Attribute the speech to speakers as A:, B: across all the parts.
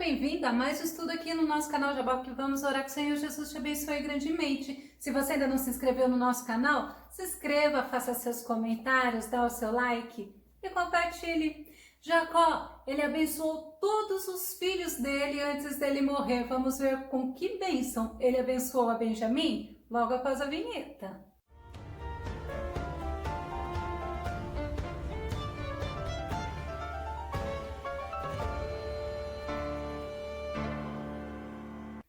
A: bem-vindo a mais um estudo aqui no nosso canal Jabá, que vamos orar que o Senhor Jesus te abençoe grandemente. Se você ainda não se inscreveu no nosso canal, se inscreva, faça seus comentários, dá o seu like e compartilhe. Jacó, ele abençoou todos os filhos dele antes dele morrer. Vamos ver com que bênção ele abençoou a Benjamim logo após a vinheta.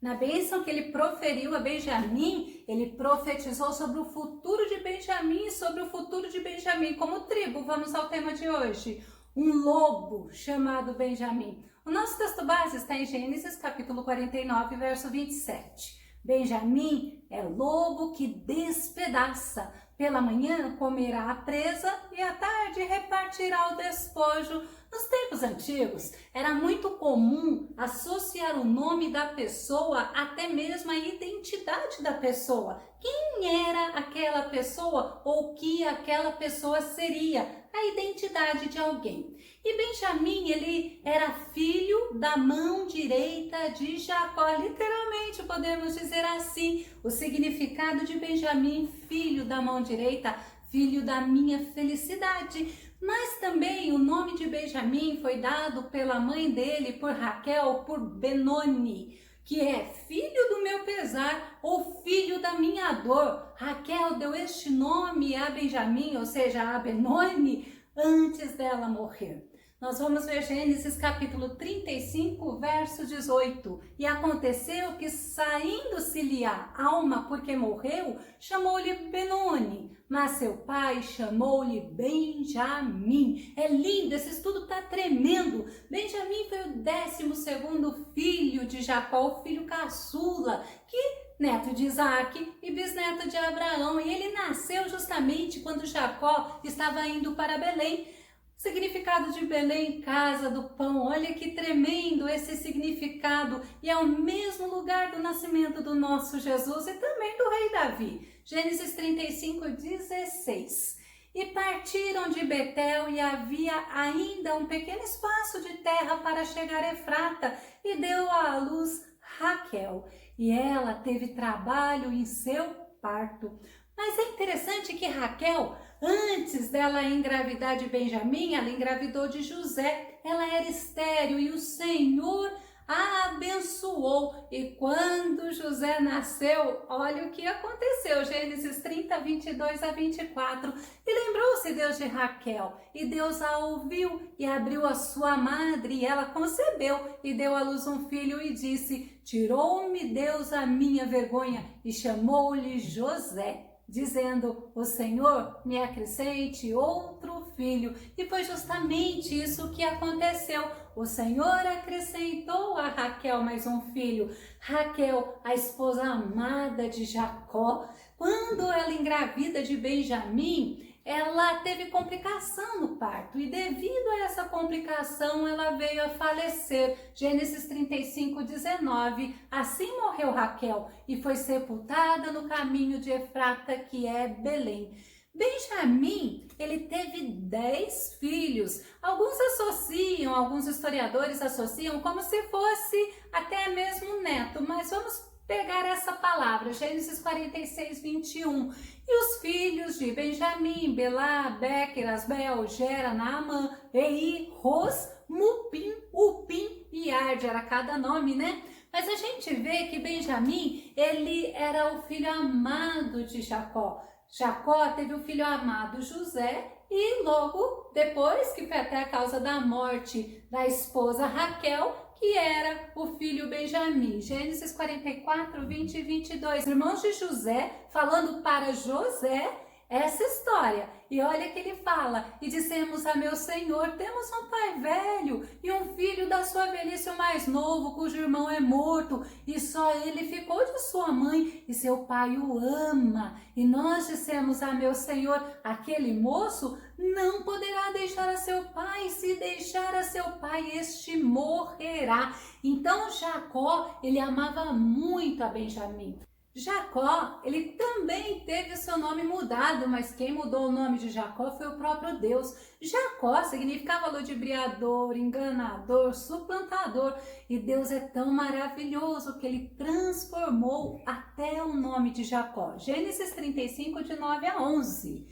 A: Na bênção que ele proferiu a Benjamim, ele profetizou sobre o futuro de Benjamim e sobre o futuro de Benjamim como tribo. Vamos ao tema de hoje, um lobo chamado Benjamim. O nosso texto base está em Gênesis capítulo 49, verso 27. Benjamim é lobo que despedaça. Pela manhã comerá a presa e à tarde repartirá o despojo. Nos tempos antigos, era muito comum associar o nome da pessoa até mesmo a identidade da pessoa. Quem era aquela pessoa ou o que aquela pessoa seria? A identidade de alguém. E Benjamim, ele era filho da mão direita de Jacó, literalmente podemos dizer assim. O significado de Benjamim, filho da mão direita, filho da minha felicidade. Mas também o nome de Benjamim foi dado pela mãe dele, por Raquel, por Benoni, que é filho do meu pesar ou filho da minha dor. Raquel deu este nome a Benjamim, ou seja, a Benoni, antes dela morrer. Nós vamos ver Gênesis capítulo 35, verso 18. E aconteceu que, saindo-se-lhe a alma porque morreu, chamou-lhe Benoni, mas seu pai chamou-lhe Benjamim. É lindo, esse estudo está tremendo. Benjamim foi o 12º filho de Jacó, o filho caçula, que neto de Isaac e bisneto de Abraão. E ele nasceu justamente quando Jacó estava indo para Belém. Significado de Belém, casa do pão. Olha que tremendo esse significado. E é o mesmo lugar do nascimento do nosso Jesus e também do rei Davi. Gênesis 35, 16. E partiram de Betel e havia ainda um pequeno espaço de terra para chegar a Efrata e deu à luz Raquel. E ela teve trabalho em seu parto. Mas é interessante que Raquel, antes dela engravidar de Benjamim, ela engravidou de José. Ela era estéril e o Senhor a abençoou. E quando José nasceu, olha o que aconteceu. Gênesis 30, 22 a 24. E lembrou-se Deus de Raquel, e Deus a ouviu e abriu a sua madre, e ela concebeu e deu à luz um filho e disse: tirou-me Deus a minha vergonha, e chamou-lhe José, dizendo: o Senhor me acrescente outro filho. E foi justamente isso que aconteceu. O Senhor acrescentou a Raquel mais um filho. Raquel, a esposa amada de Jacó. Quando ela engravida de Benjamim, ela teve complicação no parto e devido a essa complicação ela veio a falecer. Gênesis 35, 19. Assim morreu Raquel e foi sepultada no caminho de Efrata, que é Belém. Benjamim, ele teve 10 filhos. Alguns historiadores associam como se fosse até mesmo neto, mas vamos pegar essa palavra, Gênesis 46, 21. E os filhos de Benjamim, Belá, Bequer, Asbel, Gera, Naamã, Ei, Ros, Mupim, Upim e Ard, era cada nome, né? Mas a gente vê que Benjamim, ele era o filho amado de Jacó. Jacó teve o filho amado José e logo depois, que foi até a causa da morte da esposa Raquel, que era o filho Benjamim. Gênesis 44, 20 e 22. Irmãos de José falando para José essa história. E olha que ele fala: e dissemos a meu senhor, temos um pai velho e um filho da sua velhice o mais novo, cujo irmão é morto, e só ele ficou de sua mãe, e seu pai o ama. E nós dissemos a meu senhor: aquele moço não poderá deixar a seu pai, se deixar a seu pai, este morrerá. Então Jacó, ele amava muito a Benjamim. Jacó, ele também teve seu nome mudado, mas quem mudou o nome de Jacó foi o próprio Deus. Jacó significava ludibriador, enganador, suplantador, e Deus é tão maravilhoso que ele transformou até o nome de Jacó. Gênesis 35, de 9 a 11.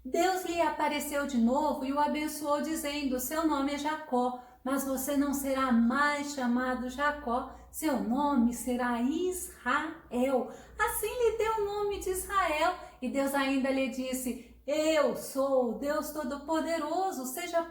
A: Deus lhe apareceu de novo e o abençoou dizendo: seu nome é Jacó, mas você não será mais chamado Jacó, seu nome será Israel. Assim lhe deu o nome de Israel. E Deus ainda lhe disse: eu sou o Deus Todo-Poderoso, seja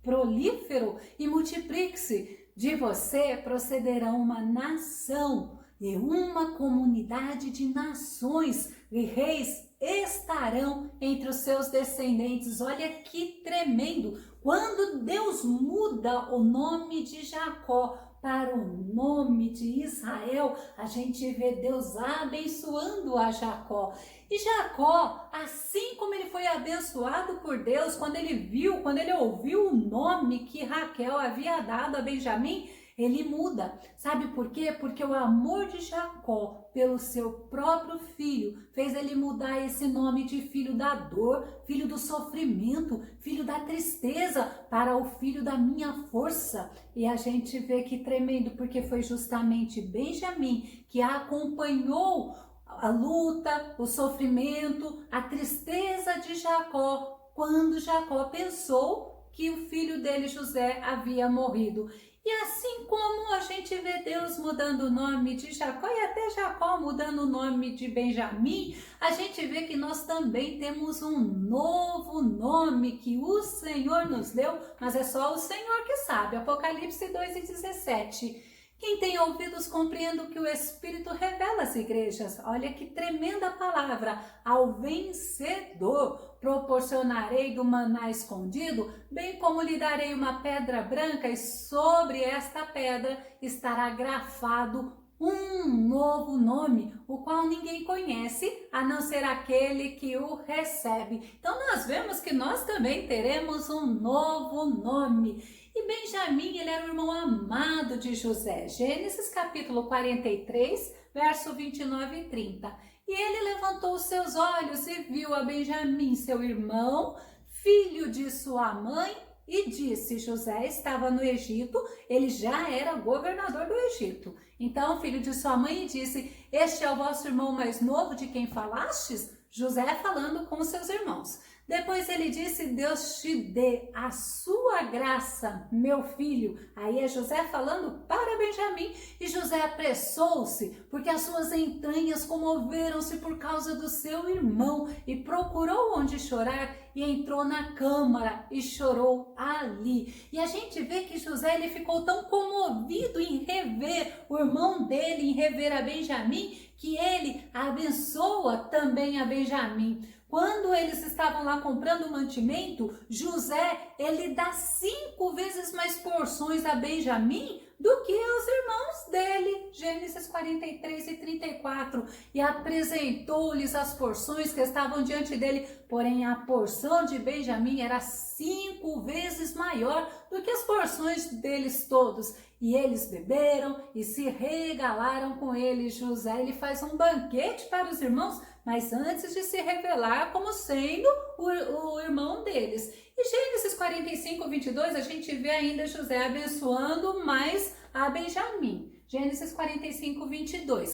A: prolífero e multiplique-se. De você procederão uma nação e uma comunidade de nações, e reis estarão entre os seus descendentes. Olha que tremendo! Quando Deus muda o nome de Jacó para o nome de Israel, a gente vê Deus abençoando a Jacó. E Jacó, assim como ele foi abençoado por Deus, quando ele ouviu o nome que Raquel havia dado a Benjamim, ele muda. Sabe por quê? Porque o amor de Jacó pelo seu próprio filho fez ele mudar esse nome de filho da dor, filho do sofrimento, filho da tristeza, para o filho da minha força. E a gente vê que tremendo, porque foi justamente Benjamim que acompanhou a luta, o sofrimento, a tristeza de Jacó, quando Jacó pensou que o filho dele, José, havia morrido. E assim como a gente vê Deus mudando o nome de Jacó e até Jacó mudando o nome de Benjamim, a gente vê que nós também temos um novo nome que o Senhor nos deu, mas é só o Senhor que sabe. Apocalipse 2:17. Quem tem ouvidos compreenda o que o Espírito revela às igrejas. Olha que tremenda palavra. Ao vencedor proporcionarei do maná escondido, bem como lhe darei uma pedra branca, e sobre esta pedra estará grafado um novo nome, o qual ninguém conhece, a não ser aquele que o recebe. Então nós vemos que nós também teremos um novo nome. E Benjamim, ele era o irmão amado de José. Gênesis capítulo 43, verso 29 e 30. E ele levantou os seus olhos e viu a Benjamim, seu irmão, filho de sua mãe, e disse: José estava no Egito, ele já era governador do Egito. Então, filho de sua mãe, disse: este é o vosso irmão mais novo de quem falastes? José falando com seus irmãos. Depois ele disse: Deus te dê a sua graça, meu filho. Aí é José falando para Benjamim. E José apressou-se, porque as suas entranhas comoveram-se por causa do seu irmão, e procurou onde chorar, e entrou na câmara e chorou ali. E a gente vê que José, ele ficou tão comovido em rever o irmão dele, em rever a Benjamim, que ele abençoa também a Benjamim. Quando eles estavam lá comprando mantimento, José, ele dá 5 vezes mais porções a Benjamim do que aos irmãos dele. Gênesis 43 e 34. E apresentou-lhes as porções que estavam diante dele, porém a porção de Benjamim era 5 vezes maior do que as porções deles todos. E eles beberam e se regalaram com ele. José, ele faz um banquete para os irmãos, mas antes de se revelar como sendo o irmão deles. E Gênesis 45, 22, a gente vê ainda José abençoando mais a Benjamim. Gênesis 45, 22.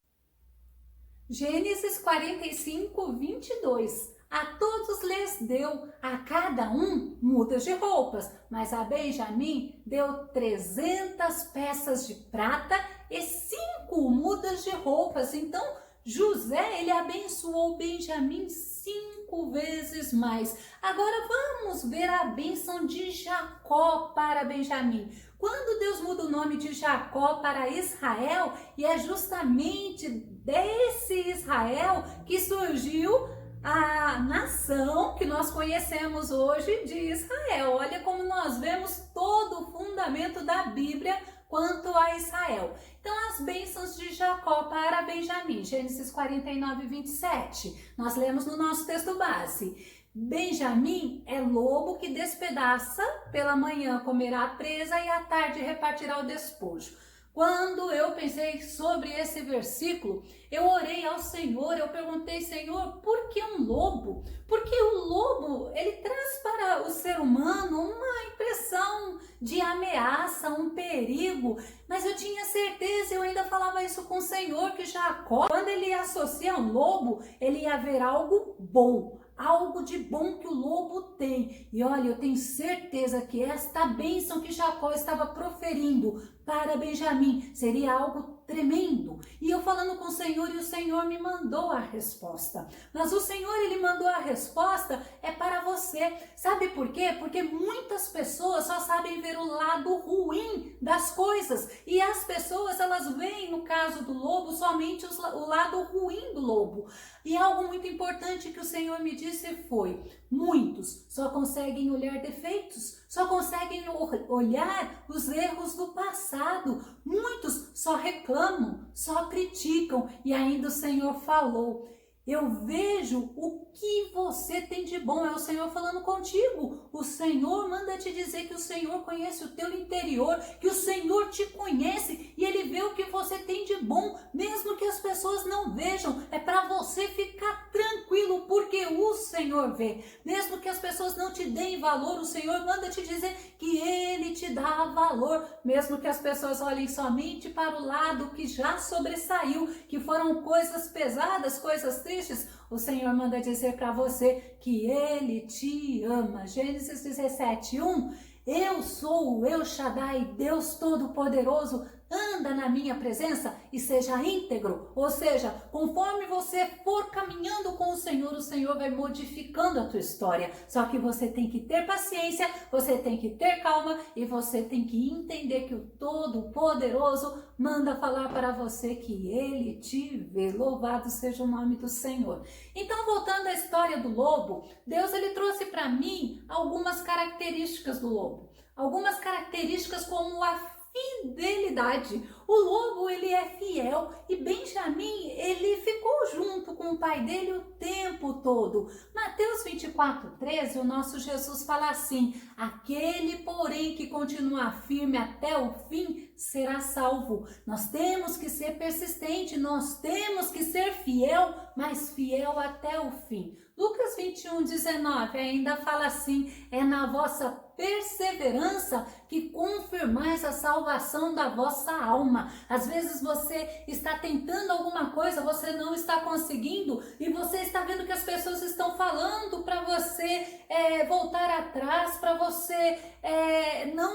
A: Gênesis 45, 22. A todos lhes deu, a cada um, mudas de roupas, mas a Benjamim deu 300 peças de prata e 5 mudas de roupas. Então, José, ele abençoou Benjamim 5 vezes mais. Agora vamos ver a bênção de Jacó para Benjamim. Quando Deus muda o nome de Jacó para Israel, e é justamente desse Israel que surgiu a nação que nós conhecemos hoje de Israel. Olha como nós vemos todo o fundamento da Bíblia quanto a Israel. Então, as bênçãos de Jacó para Benjamim, Gênesis 49, 27. Nós lemos no nosso texto base. Benjamim é lobo que despedaça, pela manhã comerá a presa e à tarde repartirá o despojo. Quando eu pensei sobre esse versículo, eu orei ao Senhor, eu perguntei, Senhor, por que um lobo? Porque o lobo, ele traz para o ser humano uma impressão de ameaça, um perigo, mas eu tinha certeza, eu ainda falava isso com o Senhor, que Jacó, quando ele associa um lobo, ele ia ver algo bom. Algo de bom que o lobo tem. E olha, eu tenho certeza que esta bênção que Jacó estava proferindo para Benjamim seria algo tremendo. E eu falando com o Senhor, e o Senhor me mandou a resposta. Mas o Senhor, ele mandou a resposta é para você. Sabe por quê? Porque muitas pessoas só sabem ver o lado ruim das coisas. E as pessoas, elas veem, no caso do lobo, somente o lado ruim do lobo. E algo muito importante que o Senhor me disse foi: muitos só conseguem olhar defeitos, só conseguem olhar os erros do passado. Muitos só reclamam, só criticam. E ainda o Senhor falou: eu vejo o que você tem de bom. É o Senhor falando contigo. O Senhor manda te dizer que o Senhor conhece o teu interior, que o Senhor te conhece e Ele vê o que você tem de bom, mesmo que as pessoas não vejam. É para você ficar tranquilo, porque o Senhor vê. Mesmo que as pessoas não te deem valor, o Senhor manda te dizer que Ele te dá valor. Mesmo que as pessoas olhem somente para o lado que já sobressaiu, que foram coisas pesadas, coisas tristes, o Senhor manda dizer para você que Ele te ama. Gênesis 17:1. Eu sou o El Shaddai, Deus Todo-Poderoso. Anda na minha presença e seja íntegro. Ou seja, conforme você for caminhando com o Senhor vai modificando a tua história. Só que você tem que ter paciência, você tem que ter calma e você tem que entender que o Todo-Poderoso manda falar para você que Ele te vê. Louvado seja o nome do Senhor. Então, voltando à história do lobo, Deus, ele trouxe para mim algumas características do lobo. Algumas características como a fidelidade. O lobo, ele é fiel e Benjamim, ele ficou junto com o pai dele o tempo todo. Mateus 24:13, o nosso Jesus fala assim: aquele, porém, que continuar firme até o fim será salvo. Nós temos que ser persistente, nós temos que ser fiel, mas fiel até o fim. Lucas 21:19 ainda fala assim: é na vossa perseverança que confirmais a salvação da vossa alma. Às vezes você está tentando alguma coisa, você não está conseguindo e você está vendo que as pessoas estão falando para você voltar atrás, para você não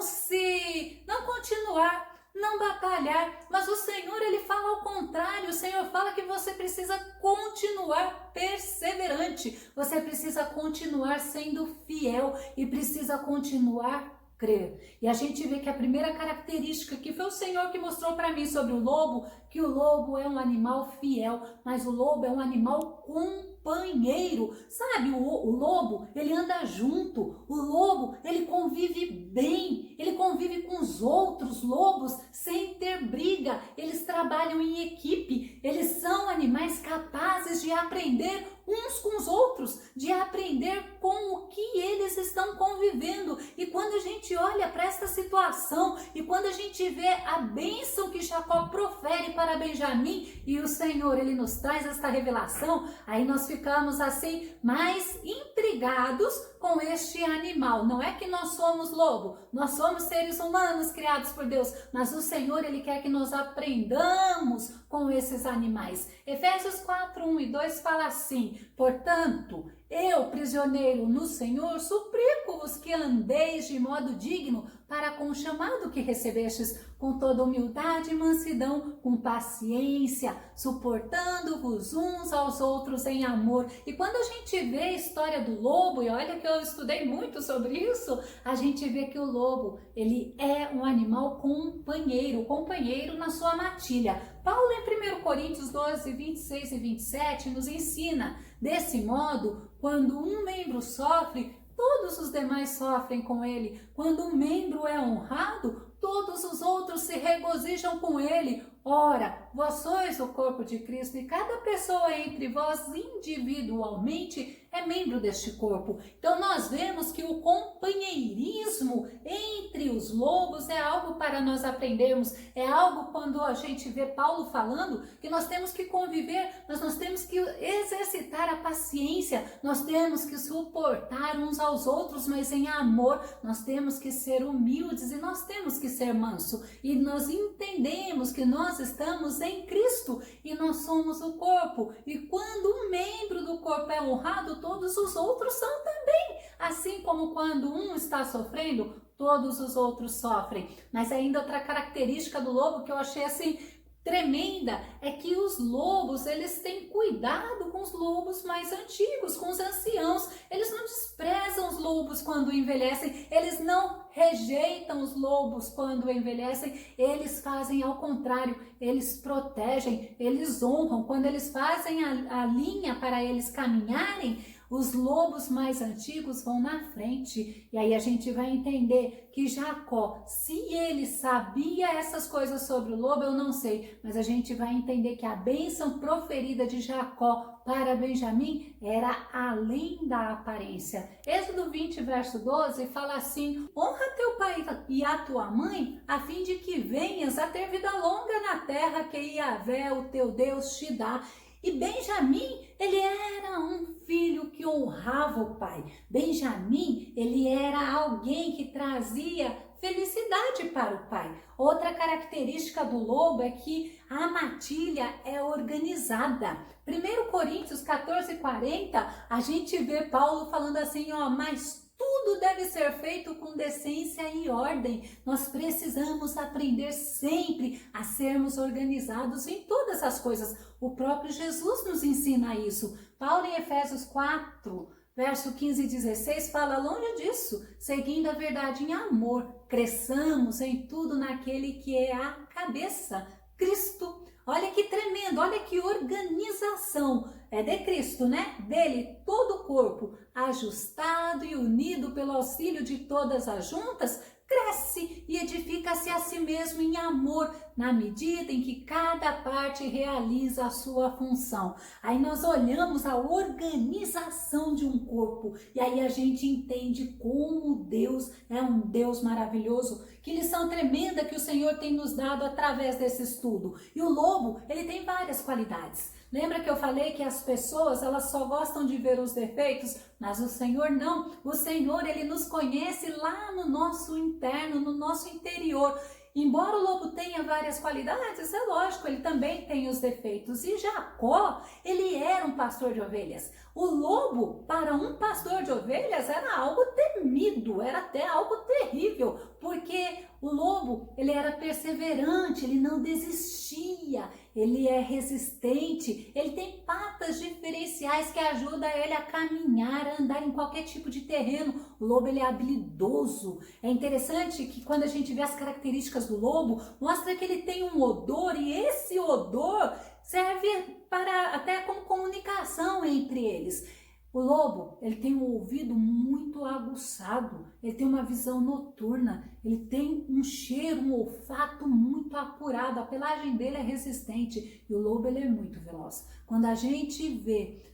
A: continuar, não batalhar, mas o Senhor, ele fala ao contrário. O Senhor fala que você precisa continuar perseverante, você precisa continuar sendo fiel e precisa continuar crer. E a gente vê que a primeira característica que foi o Senhor que mostrou para mim sobre o lobo, que o lobo é um animal fiel, mas o lobo é um animal companheiro. Sabe, o lobo, ele anda junto, o lobo, ele convive bem, ele convive com os outros lobos sem ter briga, eles trabalham em equipe, eles são animais capazes de aprender uns com os outros, de aprender com o que eles estão convivendo. E quando a gente olha para esta situação e quando a gente vê a bênção que Jacó profere para Benjamim e o Senhor, ele nos traz esta revelação, aí nós ficamos assim mais intrigados com este animal. Não é que nós somos lobo, nós somos seres humanos criados por Deus, mas o Senhor, ele quer que nós aprendamos com esses animais. Efésios 4:1-2 fala assim: portanto, eu, prisioneiro no Senhor, suplico-vos que andeis de modo digno para com o chamado que recebestes, com toda humildade e mansidão, com paciência, suportando-vos uns aos outros em amor. E quando a gente vê a história do lobo, e olha que eu estudei muito sobre isso, a gente vê que o lobo, ele é um animal companheiro na sua matilha. Paulo, em 1 Coríntios 12:26-27, nos ensina: desse modo, quando um membro sofre, todos os demais sofrem com ele. Quando um membro é honrado, todos os outros se regozijam com ele. Ora, vós sois o corpo de Cristo e cada pessoa entre vós individualmente é membro deste corpo. Então nós vemos que o companheirismo entre os lobos é algo para nós aprendermos, é algo quando a gente vê Paulo falando que nós temos que conviver, mas nós temos que exercitar a paciência, nós temos que suportar uns aos outros, mas em amor, nós temos que ser humildes e nós temos que ser manso. E nós entendemos que nós estamos em Cristo e nós somos o corpo. E quando um membro do corpo é honrado, todos os outros são também. Assim como quando um está sofrendo, todos os outros sofrem. Mas ainda outra característica do lobo que eu achei assim tremenda é que os lobos, eles têm cuidado com os lobos mais antigos, com os anciãos. Eles não desprezam os lobos quando envelhecem, eles não rejeitam os lobos quando envelhecem, eles fazem ao contrário, eles protegem, eles honram. Quando eles fazem a linha para eles caminharem, os lobos mais antigos vão na frente. E aí a gente vai entender que Jacó, se ele sabia essas coisas sobre o lobo, eu não sei, mas a gente vai entender que a bênção proferida de Jacó para Benjamim era além da aparência. Êxodo 20, verso 12, fala assim: honra teu pai e a tua mãe, a fim de que venhas a ter vida longa na terra que Yahvé, o teu Deus, te dá. E Benjamim, ele era um filho que honrava o pai. Benjamim, ele era alguém que trazia felicidade para o pai. Outra característica do lobo é que a matilha é organizada. 1 Coríntios 14:40, a gente vê Paulo falando assim, mas tudo deve ser feito com decência e ordem. Nós precisamos aprender sempre a sermos organizados em todas as coisas. O próprio Jesus nos ensina isso. Paulo em Efésios 4, verso 15 e 16 fala: longe disso, seguindo a verdade em amor, cresçamos em tudo naquele que é a cabeça, Cristo. Olha que tremendo, olha que organização. É de Cristo, né? Dele todo o corpo, ajustado e unido pelo auxílio de todas as juntas, cresce e edifica-se a si mesmo em amor, na medida em que cada parte realiza a sua função. Aí nós olhamos a organização de um corpo e aí a gente entende como Deus é um Deus maravilhoso. Que lição tremenda que o Senhor tem nos dado através desse estudo. E o lobo, ele tem várias qualidades. Lembra que eu falei que as pessoas, elas só gostam de ver os defeitos, mas o Senhor não. O Senhor, ele nos conhece lá no nosso interno, no nosso interior. Embora o lobo tenha várias qualidades, é lógico, ele também tem os defeitos. E Jacó, ele era um pastor de ovelhas. O lobo, para um pastor de ovelhas, era algo temido, era até algo terrível, porque o lobo, ele era perseverante, ele não desistia, ele é resistente, ele tem patas diferenciais que ajudam ele a caminhar, a andar em qualquer tipo de terreno. O lobo, ele é habilidoso. É interessante que quando a gente vê as características do lobo, mostra que ele tem um odor e esse odor serve para até como comunicação entre eles. O lobo, ele tem um ouvido muito aguçado, ele tem uma visão noturna, ele tem um cheiro, um olfato muito apurado, a pelagem dele é resistente e o lobo, ele é muito veloz. Quando a gente vê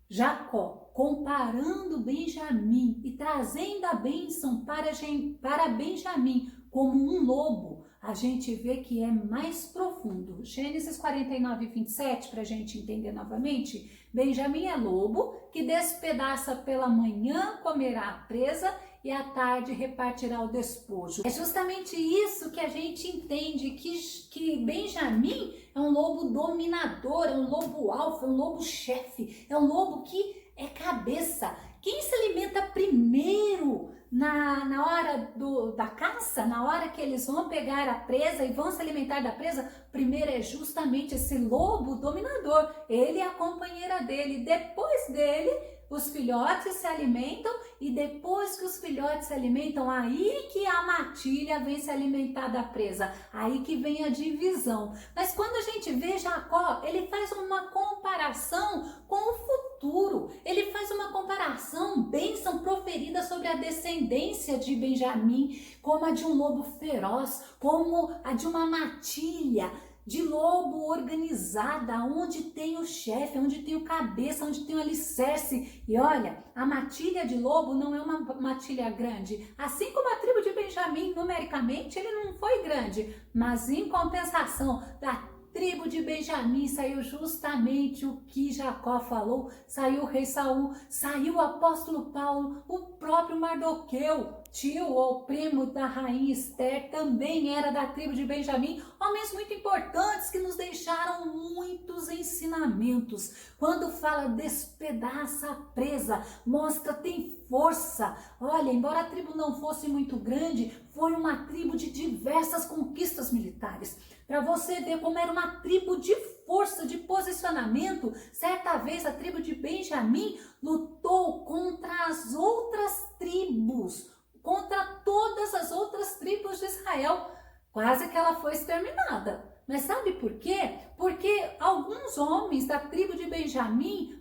A: Jacó comparando Benjamim e trazendo a bênção para Benjamim como um lobo, a gente vê que é mais profundo. Gênesis 49:27, para a gente entender novamente. Benjamim é lobo, que despedaça pela manhã, comerá a presa e à tarde repartirá o despojo. É justamente isso que a gente entende, que Benjamim é um lobo dominador, é um lobo alfa, é um lobo chefe, é um lobo que é cabeça. Quem se alimenta primeiro na hora da caça, na hora que eles vão pegar a presa e vão se alimentar da presa, primeiro é justamente esse lobo dominador. Ele é a companheira dele. Depois dele, os filhotes se alimentam e depois que os filhotes se alimentam, aí que a matilha vem se alimentar da presa, aí que vem a divisão. Mas quando a gente vê Jacó, ele faz uma comparação com o futuro, ele faz uma comparação, bênção proferida sobre a descendência de Benjamim, como a de um lobo feroz, como a de uma matilha. de lobo organizada, onde tem o chefe, onde tem o cabeça, onde tem o alicerce. E olha, a matilha de lobo não é uma matilha grande, assim como a tribo de Benjamim, numericamente, ele não foi grande, mas em compensação, da tribo de Benjamim saiu justamente o que Jacó falou, saiu o rei Saul, saiu o apóstolo Paulo, o próprio Mardoqueu, tio ou primo da rainha Esther, também era da tribo de Benjamim, homens muito importantes que nos deixaram muitos ensinamentos. Quando fala despedaça a presa, mostra tem força. Olha, embora a tribo não fosse muito grande, foi uma tribo de diversas conquistas militares. Para você ver como era uma tribo de força, de posicionamento, certa vez a tribo de Benjamim lutou contra as outras tribos, contra todas as outras tribos de Israel. Quase que ela foi exterminada. Mas sabe por quê? Porque alguns homens da tribo de Benjamim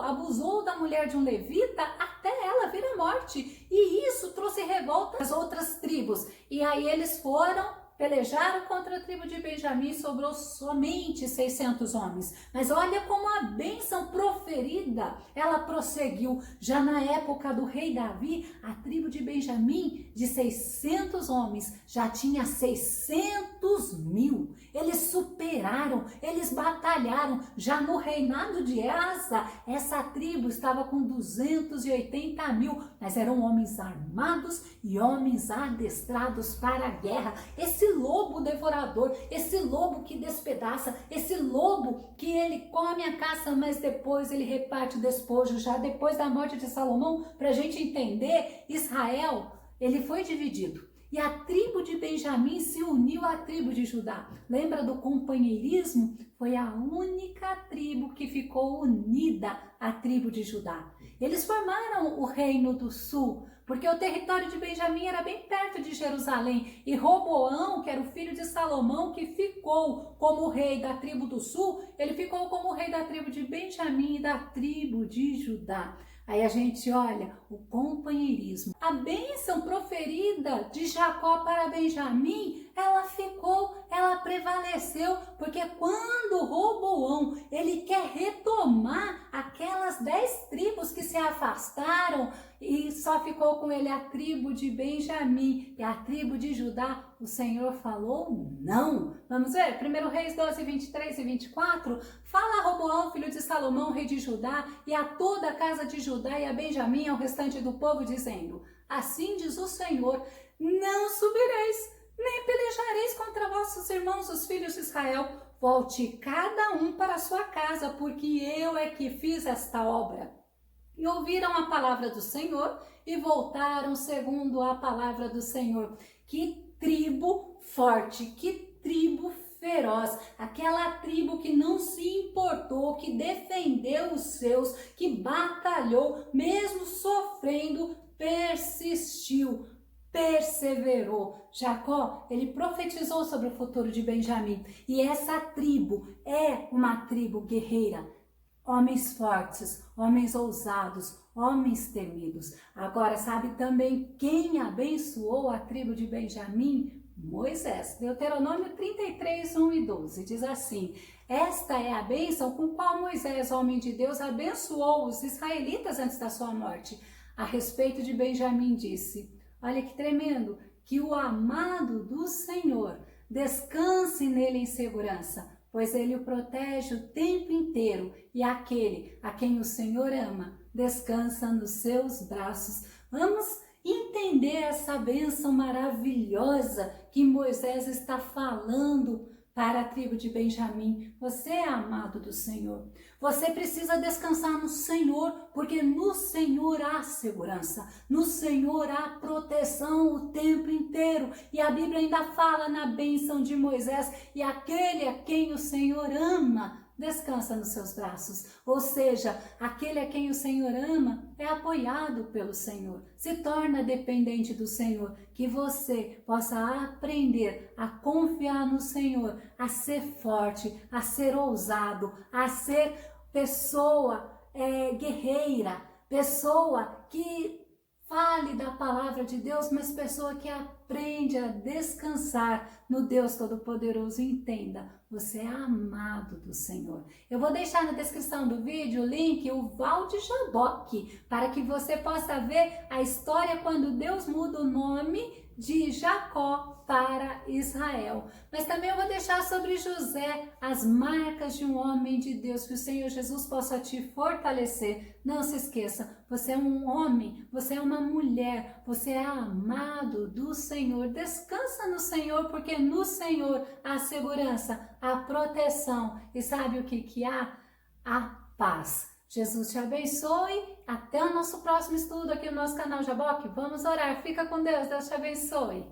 A: abusou da mulher de um levita até ela vir à morte. E isso trouxe revolta às outras tribos. E aí eles pelejaram contra a tribo de Benjamim, sobrou somente 600 homens. Mas olha como a bênção proferida, ela prosseguiu. Já na época do rei Davi, a tribo de Benjamim, de 600 homens, já tinha 600.000. Eles superaram, eles batalharam. Já no reinado de Asa, essa tribo estava com 280.000, mas eram homens armados e homens adestrados para a guerra. Esse lobo devorador, esse lobo que despedaça, esse lobo que ele come a caça, mas depois ele reparte o despojo. Já depois da morte de Salomão, para a gente entender, Israel, ele foi dividido. E a tribo de Benjamim se uniu à tribo de Judá. Lembra do companheirismo? Foi a única tribo que ficou unida à tribo de Judá. Eles formaram o reino do sul, porque o território de Benjamim era bem perto de Jerusalém. E Roboão, que era o filho de Salomão, que ficou como rei da tribo do sul, ele ficou como rei da tribo de Benjamim e da tribo de Judá. Aí a gente olha o companheirismo. A bênção proferida de Jacó para Benjamim, ela prevaleceu, porque quando Roboão, ele quer retomar aquelas 10 tribos que se afastaram e só ficou com ele a tribo de Benjamim e a tribo de Judá, o Senhor falou não. Vamos ver? 1 Reis 12, 23 e 24. Fala a Roboão, filho de Salomão, rei de Judá, e a toda a casa de Judá e a Benjamim e ao restante do povo, dizendo: assim diz o Senhor, não subireis, nem pelejareis contra vossos irmãos, os filhos de Israel. Volte cada um para a sua casa, porque eu é que fiz esta obra. E ouviram a palavra do Senhor e voltaram segundo a palavra do Senhor. Que tribo forte, que tribo feroz, aquela tribo que não se importou, que defendeu os seus, que batalhou, mesmo sofrendo, persistiu, perseverou. Jacó, ele profetizou sobre o futuro de Benjamim, e essa tribo é uma tribo guerreira. Homens fortes, homens ousados, homens temidos. Agora, sabe também quem abençoou a tribo de Benjamim? Moisés. Deuteronômio 33, 1 e 12 diz assim: esta é a bênção com qual Moisés, homem de Deus, abençoou os israelitas antes da sua morte. A respeito de Benjamim disse, olha que tremendo, que o amado do Senhor descanse nele em segurança, pois ele o protege o tempo inteiro, e aquele a quem o Senhor ama descansa nos seus braços. Vamos entender essa bênção maravilhosa que Moisés está falando para a tribo de Benjamim. Você é amado do Senhor. Você precisa descansar no Senhor, porque no Senhor há segurança, no Senhor há proteção o tempo inteiro. E a Bíblia ainda fala na bênção de Moisés, e aquele a quem o Senhor ama descansa nos seus braços. Ou seja, aquele a quem o Senhor ama é apoiado pelo Senhor, se torna dependente do Senhor. Que você possa aprender a confiar no Senhor, a ser forte, a ser ousado, a ser pessoa guerreira, pessoa que fale da palavra de Deus, mas pessoa que aprende a descansar no Deus Todo-Poderoso. Entenda, você é amado do Senhor. Eu vou deixar na descrição do vídeo o link, o Val de Jaboque, para que você possa ver a história quando Deus muda o nome de Jacó para Israel. Mas também eu vou deixar sobre José as marcas de um homem de Deus, que o Senhor Jesus possa te fortalecer. Não se esqueça, você é um homem, você é uma mulher, você é amado do Senhor. Descansa no Senhor, porque no Senhor há segurança, há proteção. E sabe o que há? A paz. Jesus te abençoe. Até o nosso próximo estudo aqui no nosso canal Jaboque. Vamos orar. Fica com Deus. Deus te abençoe.